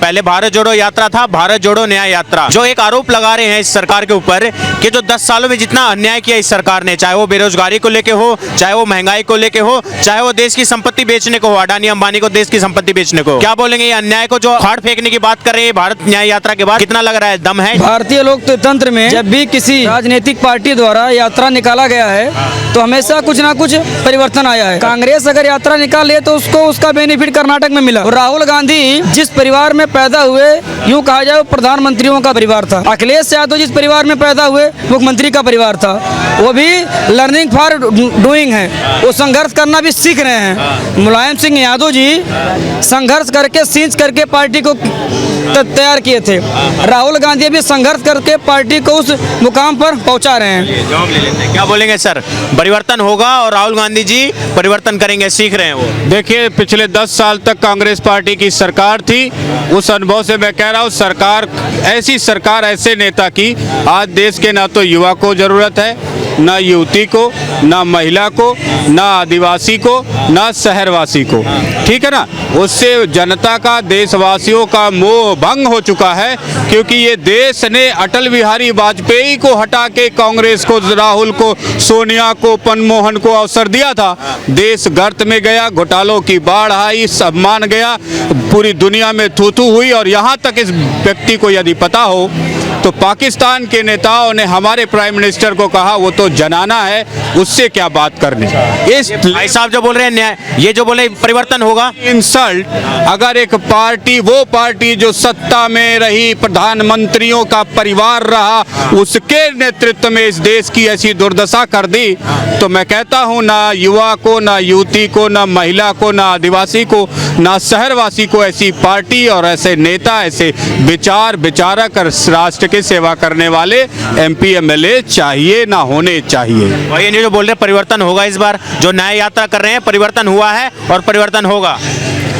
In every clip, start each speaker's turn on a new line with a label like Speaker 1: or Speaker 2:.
Speaker 1: पहले भारत जोड़ो यात्रा था, भारत जोड़ो न्याय यात्रा। जो एक आरोप लगा रहे हैं इस सरकार के ऊपर कि जो 10 सालों में जितना अन्याय किया इस सरकार ने, चाहे वो बेरोजगारी को लेके हो, चाहे वो महंगाई को लेके हो, चाहे वो देश की संपत्ति बेचने को हो, अडानी अंबानी को देश की संपत्ति बेचने को, क्या बोलेंगे ये अन्याय को जो फाड़ फेंकने की बात कर रहे हैं भारत न्याय यात्रा के बाद, कितना लग रहा है दम है?
Speaker 2: भारतीय लोकतंत्र में जब भी किसी राजनीतिक पार्टी द्वारा यात्रा निकाला गया है तो हमेशा कुछ ना कुछ परिवर्तन आया है। कांग्रेस अगर यात्रा निकाले तो उसको उसका बेनिफिट कर्नाटक में मिला। और राहुल गांधी जिस परिवार में पैदा हुए, यूं कहा जाए वो प्रधानमंत्रियों का परिवार था। अखिलेश यादव जिस परिवार में पैदा हुए मुख्यमंत्री का परिवार था, वो भी लर्निंग फॉर डूइंग है, वो संघर्ष करना भी सीख रहे हैं। मुलायम सिंह यादव जी संघर्ष करके सींच करके पार्टी को तैयार किए थे। राहुल गांधी भी संघर्ष करके पार्टी को उस मुकाम पर पहुंचा रहे हैं।
Speaker 1: जवाब ले लेते हैं, क्या बोलेंगे सर? परिवर्तन होगा और राहुल गांधी जी परिवर्तन करेंगे, सीख रहे हैं वो।
Speaker 3: देखिए, पिछले 10 साल तक कांग्रेस पार्टी की सरकार थी, उस अनुभव से मैं कह रहा हूँ सरकार, ऐसी सरकार, ऐसे नेता की आज देश के ना तो युवा को जरूरत है, ना युवती को, ना महिला को, ना आदिवासी को, ना शहरवासी को, ठीक है ना। उससे जनता का, देशवासियों का मोह भंग हो चुका है, क्योंकि ये देश ने अटल बिहारी वाजपेयी को हटा के कांग्रेस को, राहुल को, सोनिया को, मनमोहन को अवसर दिया था। देश गर्त में गया, घोटालों की बाढ़ आई, सम्मान गया, पूरी दुनिया में थू-थू हुई। और यहाँ तक इस व्यक्ति को यदि पता हो तो पाकिस्तान के नेताओं ने हमारे प्राइम मिनिस्टर को कहा वो तो जनाना है, उससे क्या बात करनी। इस
Speaker 1: भाई साहब जो बोल रहे हैं न्याय, ये जो बोले परिवर्तन होगा,
Speaker 3: इंसल्ट। अगर एक पार्टी, वो पार्टी जो सत्ता में रही, प्रधानमंत्रियों का परिवार रहा, उसके नेतृत्व में इस देश की ऐसी दुर्दशा कर दी, तो मैं कहता हूँ ना युवा को, ना युवती को, ना महिला को, ना आदिवासी को, ना शहरवासी को ऐसी पार्टी और ऐसे नेता, ऐसे विचारक और राष्ट्र की सेवा करने वाले MP MLA चाहिए, ना होने चाहिए।
Speaker 1: वही जो बोल रहे हैं परिवर्तन होगा, इस बार जो न्याय यात्रा कर रहे हैं परिवर्तन हुआ है और परिवर्तन होगा।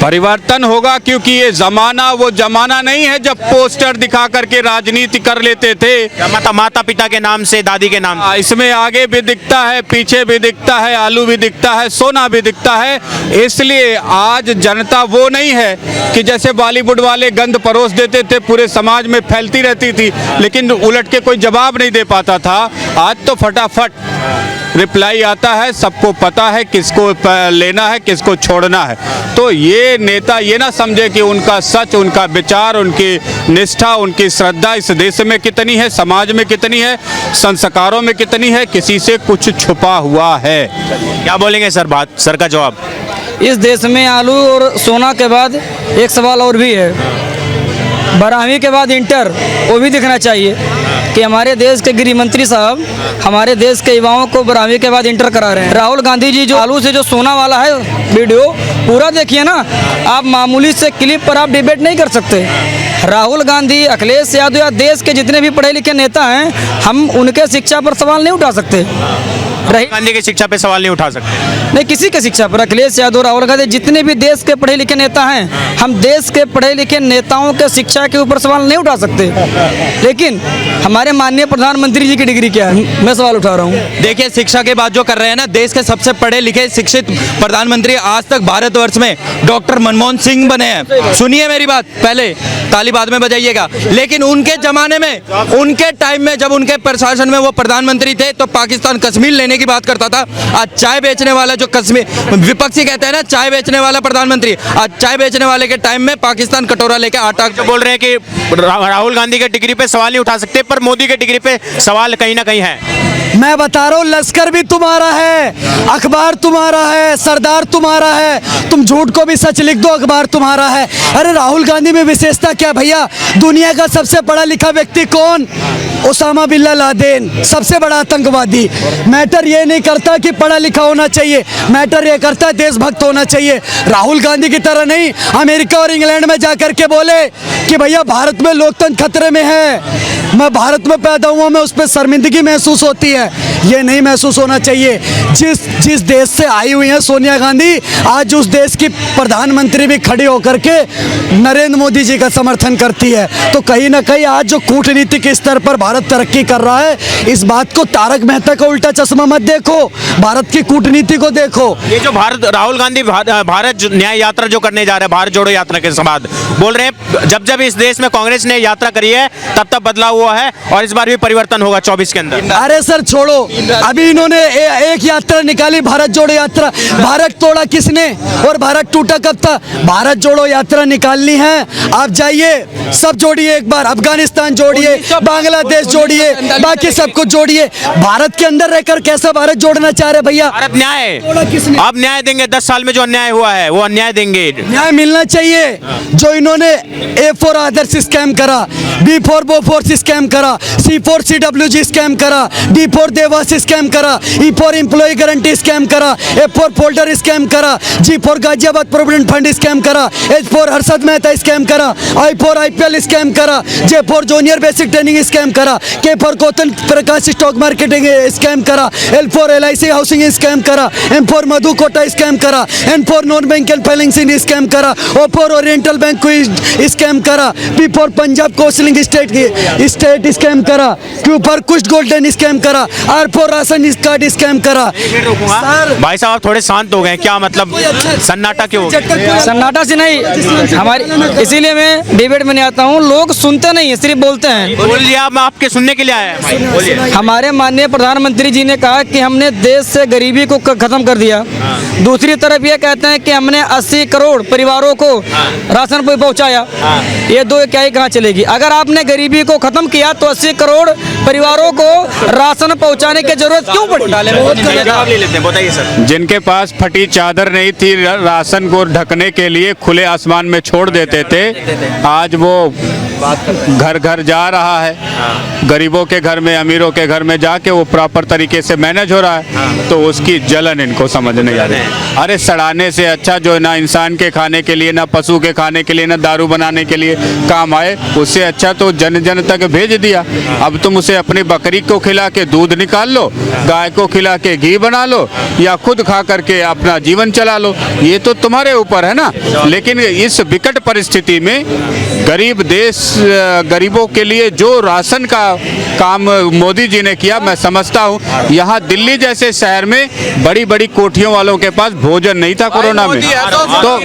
Speaker 3: परिवर्तन होगा क्योंकि ये जमाना वो जमाना नहीं है जब पोस्टर दिखा करके राजनीति कर लेते थे,
Speaker 1: माता पिता के नाम से, दादी के नाम से।
Speaker 3: इसमें आगे भी दिखता है, पीछे भी दिखता है, आलू भी दिखता है, सोना भी दिखता है। इसलिए आज जनता वो नहीं है कि जैसे बॉलीवुड वाले गंद परोस देते थे, पूरे समाज में फैलती रहती थी, लेकिन उलट के कोई जवाब नहीं दे पाता था। आज तो फटाफट रिप्लाई आता है, सबको पता है किसको लेना है, किसको छोड़ना है। तो ये नेता ये ना समझे कि उनका सच, उनका विचार, उनकी निष्ठा, उनकी श्रद्धा इस देश में कितनी है, समाज में कितनी है, संस्कारों में कितनी है, किसी से कुछ छुपा हुआ है।
Speaker 1: क्या बोलेंगे सर? बात सर का जवाब।
Speaker 2: इस देश में आलू और सोना के बाद एक सवाल और भी है, 12वीं के बाद इंटर, वो भी दिखना चाहिए कि हमारे देश के गृह मंत्री साहब हमारे देश के युवाओं को 12वीं के बाद इंटर करा रहे हैं। राहुल गांधी जी जो आलू से जो सोना वाला है वीडियो पूरा देखिए ना, आप मामूली से क्लिप पर आप डिबेट नहीं कर सकते। राहुल गांधी, अखिलेश यादव या देश के जितने भी पढ़े लिखे नेता हैं, हम उनके शिक्षा पर सवाल नहीं उठा सकते।
Speaker 1: राहुल गांधी की शिक्षा पे सवाल नहीं उठा सकते,
Speaker 2: नहीं किसी के शिक्षा पर। अखिलेश यादव, राहुल गांधी, जितने भी देश के पढ़े लिखे नेता हैं, हम देश के पढ़े लिखे नेताओं के शिक्षा के ऊपर सवाल नहीं उठा सकते। लेकिन हमारे माननीय प्रधानमंत्री जी की डिग्री क्या है, मैं सवाल उठा रहा हूँ।
Speaker 4: देखिए, शिक्षा के बाद जो कर रहे हैं ना, देश के सबसे पढ़े लिखे शिक्षित प्रधानमंत्री आज तक भारतवर्ष में डॉक्टर मनमोहन सिंह बने हैं। सुनिए मेरी बात, पहले ताली बाद में बजाइएगा। लेकिन उनके जमाने में, उनके टाइम में, जब उनके प्रशासन में वो प्रधानमंत्री थे, तो पाकिस्तान कश्मीर लेने की बात करता था। आज चाय बेचने वाला जो कश्मीर, विपक्षी कहते हैं ना चाय बेचने वाला प्रधानमंत्री, आज चाय बेचने वाले के टाइम में पाकिस्तान कटोरा लेके आटा।
Speaker 1: जो बोल रहे हैं कि राहुल गांधी के डिग्री पे सवाल नहीं उठा सकते, पर मोदी के डिग्री पे सवाल कहीं ना कहीं है।
Speaker 5: मैं बता रहा हूँ, लश्कर भी तुम्हारा है, अखबार तुम्हारा है, सरदार तुम्हारा है, तुम झूठ को भी सच लिख दो, अखबार तुम्हारा है। अरे राहुल गांधी में विशेषता क्या भैया? दुनिया का सबसे पढ़ा लिखा व्यक्ति कौन? ओसामा बिन लादेन, सबसे बड़ा आतंकवादी। मैटर ये नहीं करता कि पढ़ा लिखा होना चाहिए, मैटर ये करता है देशभक्त होना चाहिए। राहुल गांधी की तरह नहीं अमेरिका और इंग्लैंड में जाकर के बोले कि भैया भारत में लोकतंत्र खतरे में है, मैं भारत में पैदा हुआ, मैं उस पर शर्मिंदगी महसूस होती है। ये नहीं महसूस होना चाहिए। जिस देश से आई हुई है सोनिया गांधी, आज उस देश की प्रधानमंत्री भी खड़ी होकर के नरेंद्र मोदी जी का समर्थन करती है। तो कहीं ना कहीं आज जो कूटनीतिक स्तर पर भारत तरक्की कर रहा है, इस बात को तारक मेहता का उल्टा चश्मा मत देखो, भारत की कूटनीति को देखो।
Speaker 1: ये जो राहुल गांधी भारत न्याय यात्रा जो करने जा रहे हैं, भारत जोड़ो यात्रा के बाद बोल रहे हैं, जब जब इस देश में कांग्रेस ने यात्रा करी है तब तब बदलाव हुआ है और इस बार भी परिवर्तन होगा 24 के अंदर।
Speaker 5: अरे सर छोड़ो, अभी इन्होंने एक यात्रा निकाली, भारत जोड़ो यात्रा। भारत तोड़ा किसने और भारत टूटा कब था? भारत जोड़ो यात्रा निकालनी है, आप जाइए, सब जोड़िए, एक बार अफगानिस्तान जोड़िए, बांग्लादेश जोड़िए, बाकी सब कुछ जोड़िए। भारत के अंदर रहकर कैसा भारत जोड़ना चाह रहे भैया?
Speaker 1: भारत न्याय,
Speaker 5: तोड़ा किसने?
Speaker 1: आप न्याय देंगे? 10 साल में जो अन्याय हुआ है वो अन्याय देंगे।
Speaker 5: न्याय मिलना चाहिए। जो इन्होंने A4 आदर्श स्कैम करा, B4 बोफोर्स स्कैम करा, C4 CWG स्कैम करा, D4 देवास स्कैम करा, E4 एम्प्लॉय गारंटी स्कैम करा, F4 फोल्डर स्कैम करा, G4 Ghaziabad provident fund scam करा, H4 हर्षद मेहता स्कैम करा, I4 IPL स्कैम करा, J4 junior basic training scam करा, K4 कोतन प्रकाश स्टॉक मार्केटिंग स्कैम करा, L4 LIC हाउसिंग स्कैम करा, M4 मधु Kota scam करा, N4 non bank financing scam करा, O4 oriental bank को scam करा, P4 पंजाब कोस्टलिंग स्टेट स्कैम करा, Q4 कुछ गोल्डन स्कैम करा, R4 राशन कार्ड स्कैम करा।
Speaker 1: सर भाई साहब आप थोड़े शांत हो गए, क्या मतलब सन्नाटा क्यों हो गया?
Speaker 2: सन्नाटा से नहीं, हमारी इसीलिए मैं डिबेट में नहीं आता हूँ। लोग सुनते नहीं है, सिर्फ बोलते हैं।
Speaker 1: बोलिए, आप आपके सुनने के लिए आए हैं, बोलिए।
Speaker 2: हमारे माननीय प्रधानमंत्री जी ने कहा कि हमने देश से गरीबी को खत्म कर दिया। दूसरी तरफ ये कहते हैं कि हमने 80 करोड़ परिवारों को राशन पहुंचाया। ये दो क्या ही कहाँ चलेगी? अगर आपने गरीबी को खत्म किया तो 80 करोड़ परिवारों को राशन पहुंचाने की जरूरत क्यों पड़ी?
Speaker 1: जवाब ले लेते हैं, बताइए सर।
Speaker 3: जिनके पास फटी चादर नहीं थी, राशन को ढकने के लिए खुले आसमान में छोड़ देते थे, आज वो घर घर जा रहा है। गरीबों के घर में, अमीरों के घर में जाके वो प्रॉपर तरीके से मैनेज हो रहा है, तो उसकी जलन इनको समझ नहीं आ रही। अरे सड़ाने से अच्छा जो ना इंसान के खाने के लिए, ना पशु के खाने के लिए, ना दारू बनाने के लिए काम आए, उससे अच्छा तो जन जन तक भेज दिया। अब तुम उसे अपनी बकरी को खिला के दूध निकाल लो, गाय को खिला के घी बना लो, या खुद खा करके अपना जीवन चला लो, ये तो तुम्हारे ऊपर है ना। लेकिन इस विकट परिस्थिति में गरीब देश, गरीबों के लिए जो राशन का काम मोदी जी ने किया, मैं समझता हूँ यहाँ दिल्ली जैसे शहर में बड़ी बड़ी कोठियों वालों के पास भोजन नहीं था कोरोना में। तो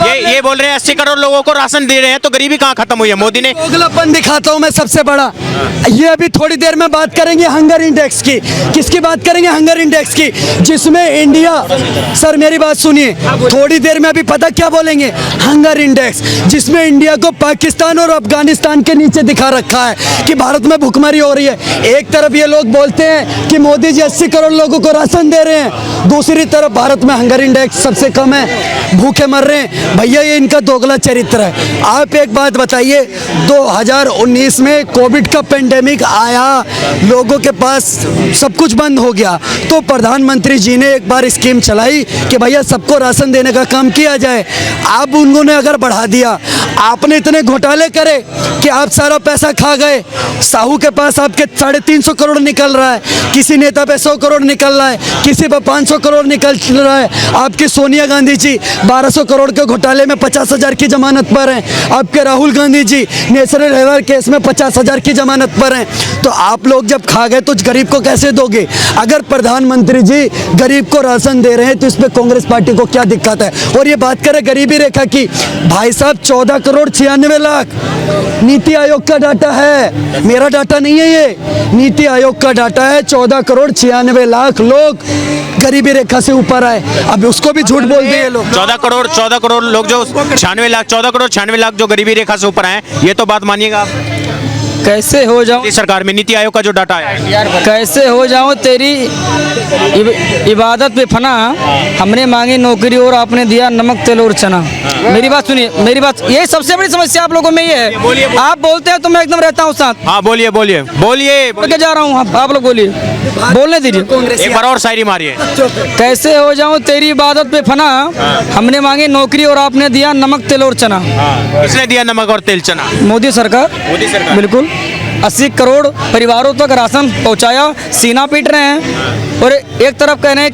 Speaker 1: ये बोल रहे हैं 80 करोड़ लोगों को राशन दे रहे हैं, तो गरीबी कहाँ खत्म हुई है? मोदी ने
Speaker 5: दोगलापन दिखाता हूँ मैं सबसे बड़ा। ये अभी थोड़ी देर में बात करेंगे हंगर इंडेक्स की। किसकी बात करेंगे? हंगर इंडेक्स की, जिसमें इंडिया, सर मेरी बात सुनिए, थोड़ी देर में अभी पता क्या बोलेंगे? हंगर इंडेक्स, जिसमें इंडिया को पाकिस्तान और अफगानिस्तान के नीचे दिखा रखा है कि भारत में भुखमरी हो रही है। एक तरफ ये लोग बोलते हैं कि मोदी जी 80 करोड़ लोगों को राशन दे रहे हैं, दूसरी तरफ भारत में हंगर इंडेक्स सबसे कम है, भूखे मर रहे हैं। भैया ये इनका दोगला चरित्र है। आप एक बात बताइए, 2019 में कोविड का पेंडेमिक आया, लोगों के पास सब कुछ बंद हो गया, तो प्रधानमंत्री जी ने एक बार स्कीम चलाई कि भैया सबको राशन देने का काम किया जाए। अब उन्होंने अगर बढ़ा दिया, आपने इतने घोटाले करे कि आप सारा पैसा खा गए। साहू के पास आपके 350 करोड़ निकल रहा है, किसी नेता पे 100 करोड़ निकल रहा है, किसी पे 500 करोड़ निकल रहा है। आपकी सोनिया गांधी जी 1200 करोड़ के घोटाले में 50,000 की जमानत पर हैं। आपके Rahul Gandhi ji national health case में 50,000 की जमानत पर हैं। तो आप लोग जब खा गए तो गरीब को कैसे दोगे? अगर प्रधानमंत्री जी गरीब को राशन दे रहे हैं तो इसमें कांग्रेस पार्टी को क्या दिक्कत है? और ये बात करें गरीबी रेखा की, भाई साहब 14 करोड़ 96 लाख नीति आयोग का डाटा है, मेरा डाटा नहीं है, ये नीति आयोग का डाटा है। 14 करोड़ 96 लाख लोग गरीबी रेखा से ऊपर आए। अब उसको भी झूठ बोल दिए लोग।
Speaker 1: 14 करोड़ लोग जो 96 लाख 14 करोड़ 96 लाख जो गरीबी रेखा से ऊपर आए, ये तो बात मानिएगा आप?
Speaker 2: कैसे हो जाऊं?
Speaker 1: सरकार में नीति आयोग का जो डाटा है,
Speaker 2: कैसे हो जाऊं तेरी इबादत पे फना, हमने मांगी नौकरी और आपने दिया नमक तेल और चना। मेरी बात सुनिए, मेरी बात, ये सबसे बड़ी समस्या आप लोगों में ये है। आप बोलते हैं तो मैं एकदम रहता हूँ साथ।
Speaker 1: हाँ बोलिए बोलिए बोलिए
Speaker 2: बोल जा रहा हूँ, आप लोग बोलिए, बोलने दीजिए।
Speaker 1: एक बार और शायरी मारिए।
Speaker 2: कैसे हो जाऊं तेरी इबादत पे फना, हमने मांगी नौकरी और आपने दिया नमक तेल और चना।
Speaker 1: किसने दिया नमक और तेल चना?
Speaker 2: मोदी सरकार।
Speaker 1: मोदी सरकार।
Speaker 2: बिल्कुल, 80 करोड़ परिवारों तक राशन पहुंचाया, सीना पीट रहे हैं। और एक तरफ कह रहे हैं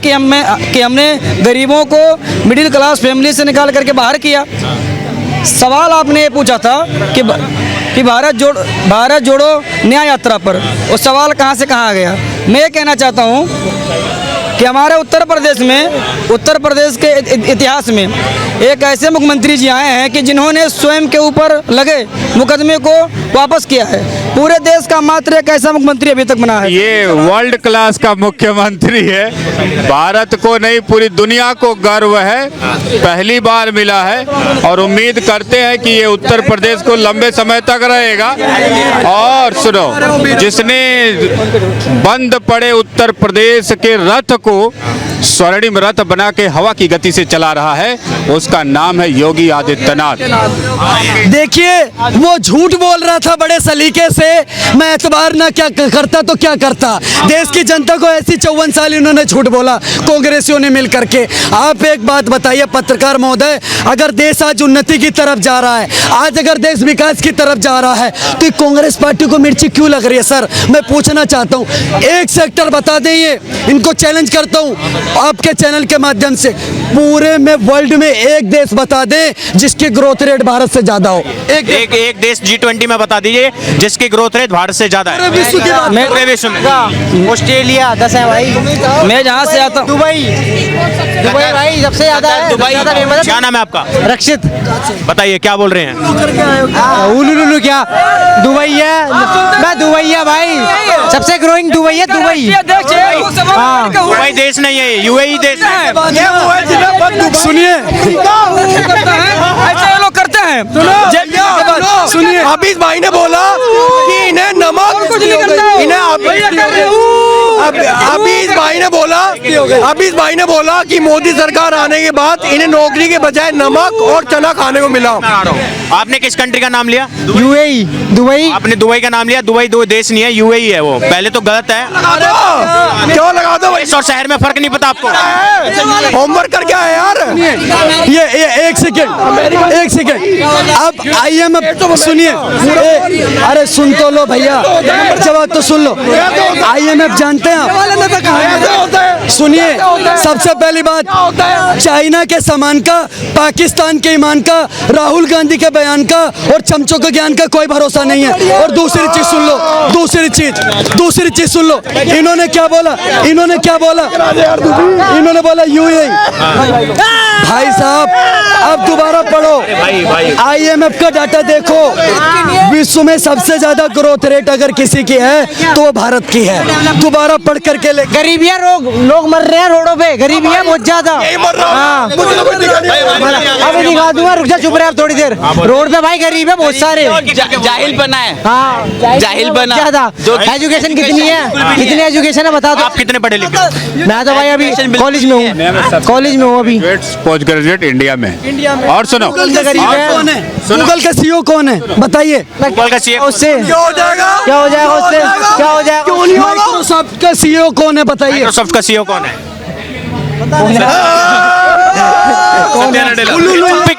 Speaker 2: कि हमने गरीबों को मिडिल क्लास फैमिली से निकाल करके बाहर किया। सवाल आपने ये पूछा था कि भारत जोड़ो न्याय यात्रा पर, वो सवाल कहाँ से कहाँ आ गया? मैं ये कहना चाहता हूँ कि हमारे उत्तर प्रदेश के इतिहास में एक ऐसे मुख्यमंत्री जी आए हैं कि जिन्होंने स्वयं के ऊपर लगे मुकदमे को वापस किया है। पूरे देश का मात्र एक ऐसा मुख्यमंत्री अभी तक बना है।
Speaker 3: ये वर्ल्ड क्लास का मुख्यमंत्री है, भारत को नहीं पूरी दुनिया को गर्व है, पहली बार मिला है और उम्मीद करते हैं कि ये उत्तर प्रदेश को लंबे समय तक रहेगा। और सुनो, जिसने बंद पड़े उत्तर प्रदेश के रथ को स्वर्णिम रथ बना के हवा की गति से चला रहा है, उसका नाम है योगी आदित्यनाथ।
Speaker 5: देखिए, वो झूठ बोल रहा था बड़े सलीके से, मैं एतबार ना क्या करता तो क्या करता। देश की जनता को ऐसी 54 साल इन्होंने झूठ बोला कांग्रेसियों ने मिल करके। आप एक बात बताइए पत्रकार महोदय, अगर देश आज उन्नति की तरफ जा रहा है, आज अगर देश विकास की तरफ जा रहा है, तो कांग्रेस पार्टी को मिर्ची क्यों लग रही है? सर, मैं पूछना चाहता हूँ, एक सेक्टर बता दें, ये इनको चैलेंज करता हूँ आपके चैनल के माध्यम से, पूरे में वर्ल्ड में एक देश बता दें जिसकी ग्रोथ रेट भारत से ज्यादा हो।
Speaker 1: एक देश G20 में बता दीजिए जिसकी ग्रोथ रेट भारत से ज्यादा है।
Speaker 5: विश्व की बात
Speaker 2: मैं-
Speaker 1: पूरे विश्व में।
Speaker 6: ऑस्ट्रेलिया 10 है भाई।
Speaker 2: मैं जहाँ से आता हूँ,
Speaker 6: दुबई भाई सबसे ज्यादा है।
Speaker 1: दुबई,
Speaker 6: सबसे ज्यादा
Speaker 1: क्या नाम है आपका?
Speaker 6: रक्षित।
Speaker 1: बताइए क्या बोल रहे हैं?
Speaker 6: उलुलुलु क्या दुबई है? मैं दुबई है भाई, सबसे ग्रोइंग दुबई है। दुबई हाँ।
Speaker 1: दुबई देश नहीं है, UAE देश है।
Speaker 5: सुनिए,
Speaker 2: ऐसे ये लोग करते हैं।
Speaker 5: सुनिए,
Speaker 7: हबीज भाई ने बोला कि इन्हें नमक
Speaker 2: कुछ नहीं करता है।
Speaker 7: इन्हें हबीज भाई ने बोला कि मोदी सरकार आने के बाद इन्हें नौकरी के बजाय नमक और चना खाने को मिला।
Speaker 1: आपने किस कंट्री का नाम लिया?
Speaker 6: UAE Dubai.
Speaker 1: आपने दुबई का नाम लिया। दुबई दो देश नहीं है, UAE है वो। पहले तो गलत है।
Speaker 7: क्यों लगा दो भाई?
Speaker 1: देश और शहर में फर्क नहीं पता आपको?
Speaker 7: होमवर्क करके आए यार।
Speaker 5: ये एक सेकेंड अब IMF सुनिए, अरे सुन तो लो भैया, जवाब तो सुन लो। IMF जानते हैं आप? सुनिए, सबसे पहली बात, चाइना के सामान का, पाकिस्तान के ईमान का, राहुल गांधी के बयान का और चमचों के ज्ञान का कोई भरोसा नहीं है। और दूसरी चीज सुन लो, दूसरी चीज सुन लो। इन्होंने क्या बोला? इन्होंने बोला UAE। भाई साहब, अब दोबारा पढ़ो, IMF का डाटा देखो, विश्व में सबसे ज्यादा ग्रोथ रेट अगर किसी की है तो वो भारत की है। दोबारा पढ़ करके ले।
Speaker 6: गरीबियाँ लोग मर रहे हैं रोडों पे, गरीबियाँ बहुत ज्यादा। हाँ। अभी दिखा दूंगा, रुक जा, चुप रहे आप थोड़ी देर। रोड पे भाई गरीब है बहुत सारे।
Speaker 4: जाहिल बना है।
Speaker 6: हाँ,
Speaker 4: जाहिल बना।
Speaker 6: ज्यादा।
Speaker 4: जो
Speaker 6: एजुकेशन कितनी है? कितनी एजुकेशन है बता दो।
Speaker 1: आप कितने पढ़े लिखे हो?
Speaker 6: मैं तो भाई अभी कॉलेज में हूँ अभी।
Speaker 3: पोस्ट ग्रेजुएट इंडिया में। और सुनो,
Speaker 6: गरीब है।
Speaker 5: गूगल का CEO कौन है बताइए?
Speaker 1: गूगल का CEO
Speaker 6: उससे
Speaker 7: क्या हो जाएगा?
Speaker 6: क्या हो जाएगा उससे? क्या हो जाएगा?
Speaker 7: क्यों नहीं होगा?
Speaker 5: माइक्रोसॉफ्ट का CEO कौन है बताइए?
Speaker 1: माइक्रोसॉफ्ट का CEO कौन है? चुप्पी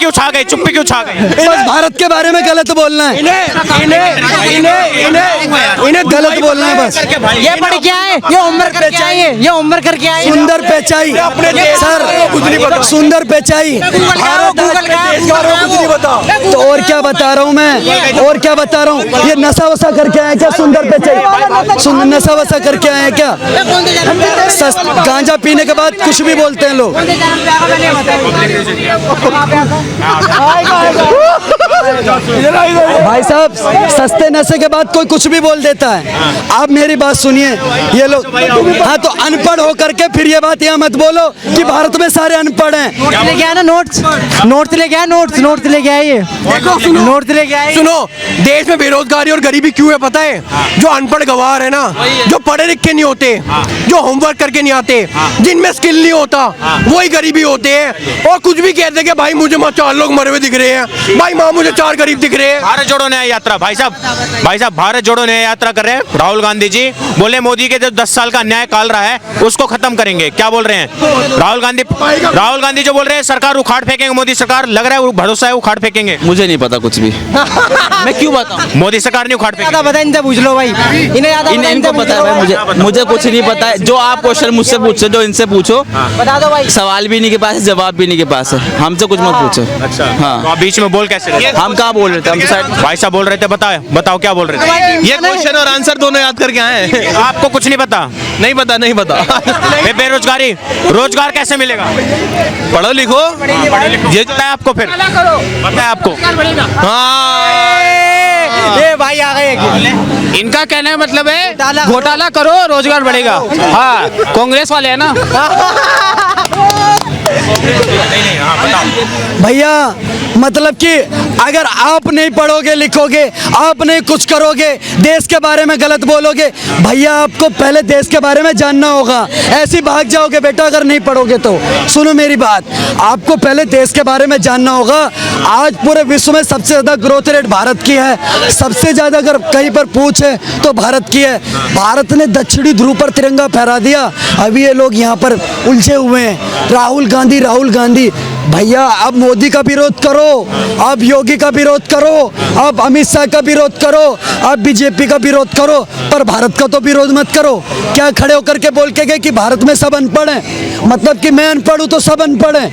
Speaker 1: क्यों छा गई?
Speaker 5: बस भारत के बारे में गलत बोलना है, इन्हें गलत बोलना है बस।
Speaker 6: ये पढ़ के आए, ये होमवर्क करके आए, ये होमवर्क करके आए।
Speaker 5: सुंदर पिचाई सर, सुंदर पिचाई। तो और क्या बता रहा हूँ मैं, और क्या बता रहा हूँ? ये नशा वसा करके आए क्या? सुंदर पिचाई नशा वसा करके आए क्या? गांजा पीने के बाद कुछ भी बोलते हैं लोग। भाई साहब, सस्ते नशे के बाद कोई कुछ भी बोल देता है। आप मेरी बात सुनिए, ये लोग हाँ तो अनपढ़ होकर के फिर ये बात यहाँ मत बोलो कि भारत में सारे अनपढ़ हैं।
Speaker 6: नोट्स लेके आया ना, नोट्स लेके आया, नोट्स लेके आए, ये नोट्स लेके आए।
Speaker 7: सुनो, देश में बेरोजगारी और गरीबी क्यों है पता है? जो अनपढ़ गवार है ना, जो पढ़े लिखे नहीं होते, जो होमवर्क करके नहीं आते, जिनमें स्किल नहीं होता, वही गरीबी होते हैं। और कुछ भी कहते कि भाई मुझे 4 लोग मरे हुए दिख रहे हैं, भाई माँ मुझे 4 गरीब दिख रहे हैं।
Speaker 1: भारत जोड़ो न्याय यात्रा, भाई साहब भारत जोड़ो न्याय यात्रा कर रहे हैं राहुल गांधी जी। बोले मोदी के जो 10 साल का अन्याय काल रहा है उसको खत्म करेंगे। क्या बोल रहे हैं राहुल गांधी जो बोल रहे हैं सरकार उखाड़ फेंकेंगे, मोदी सरकार, लग रहा है भरोसा है उखाड़ फेंकेंगे।
Speaker 4: मुझे नहीं पता कुछ भी। मैं क्यों बताऊं?
Speaker 1: मोदी सरकार नहीं उखाड़ फेंकेगी।
Speaker 6: ज्यादा पता इनसे पूछ लो भाई, इन्हें ज्यादा
Speaker 4: इनको पता है भाई, मुझे कुछ नहीं पता है। जो आप क्वेश्चन मुझसे पूछो, जो इनसे पूछो,
Speaker 6: बता दो भाई।
Speaker 4: सवाल भी इन्हीं के पास है, जवाब भी इन्हीं के पास है। हमसे कुछ मत पूछो।
Speaker 1: अच्छा,
Speaker 4: हाँ।
Speaker 1: तो आप बीच में बोल कैसे रहे?
Speaker 4: हम कहाँ बोल रहे थे, हम तो साइड
Speaker 1: भाई साहब बोल रहे थे, बताओ क्या बोल रहे थे?
Speaker 4: ये क्वेश्चन और आंसर दोनों याद करके आए हैं।
Speaker 1: आपको कुछ नहीं पता?
Speaker 4: नहीं पता
Speaker 1: बेरोजगारी, रोजगार कैसे मिलेगा?
Speaker 4: पढ़ो लिखो,
Speaker 1: ये पता है आपको? फिर पता है आपको?
Speaker 6: ये भाई आ गए।
Speaker 8: इनका कहने का मतलब है घोटाला करो रोजगार बढ़ेगा। हाँ, कांग्रेस वाले है ना।
Speaker 5: भैया मतलब कि अगर आप नहीं पढ़ोगे लिखोगे, आप नहीं कुछ करोगे, देश के बारे में गलत बोलोगे, भैया आपको पहले देश के बारे में जानना होगा। ऐसे ही भाग जाओगे बेटा अगर नहीं पढ़ोगे तो। सुनो मेरी बात, आपको पहले देश के बारे में जानना होगा। आज पूरे विश्व में सबसे ज़्यादा ग्रोथ रेट भारत की है, सबसे ज़्यादा अगर कहीं पर पूछे तो भारत की है। भारत ने दक्षिणी ध्रुव पर तिरंगा फहरा दिया, अभी ये लोग यहाँ पर उलझे हुए हैं। राहुल गांधी भैया अब मोदी का विरोध करो, अब योगी का विरोध करो, अब अमित शाह का विरोध करो, अब बीजेपी का विरोध करो, पर भारत का तो विरोध मत करो। क्या खड़े होकर के बोल के गए कि भारत में सब अनपढ़ हैं? मतलब कि मैं अनपढ़ हूँ तो सब अनपढ़ हैं?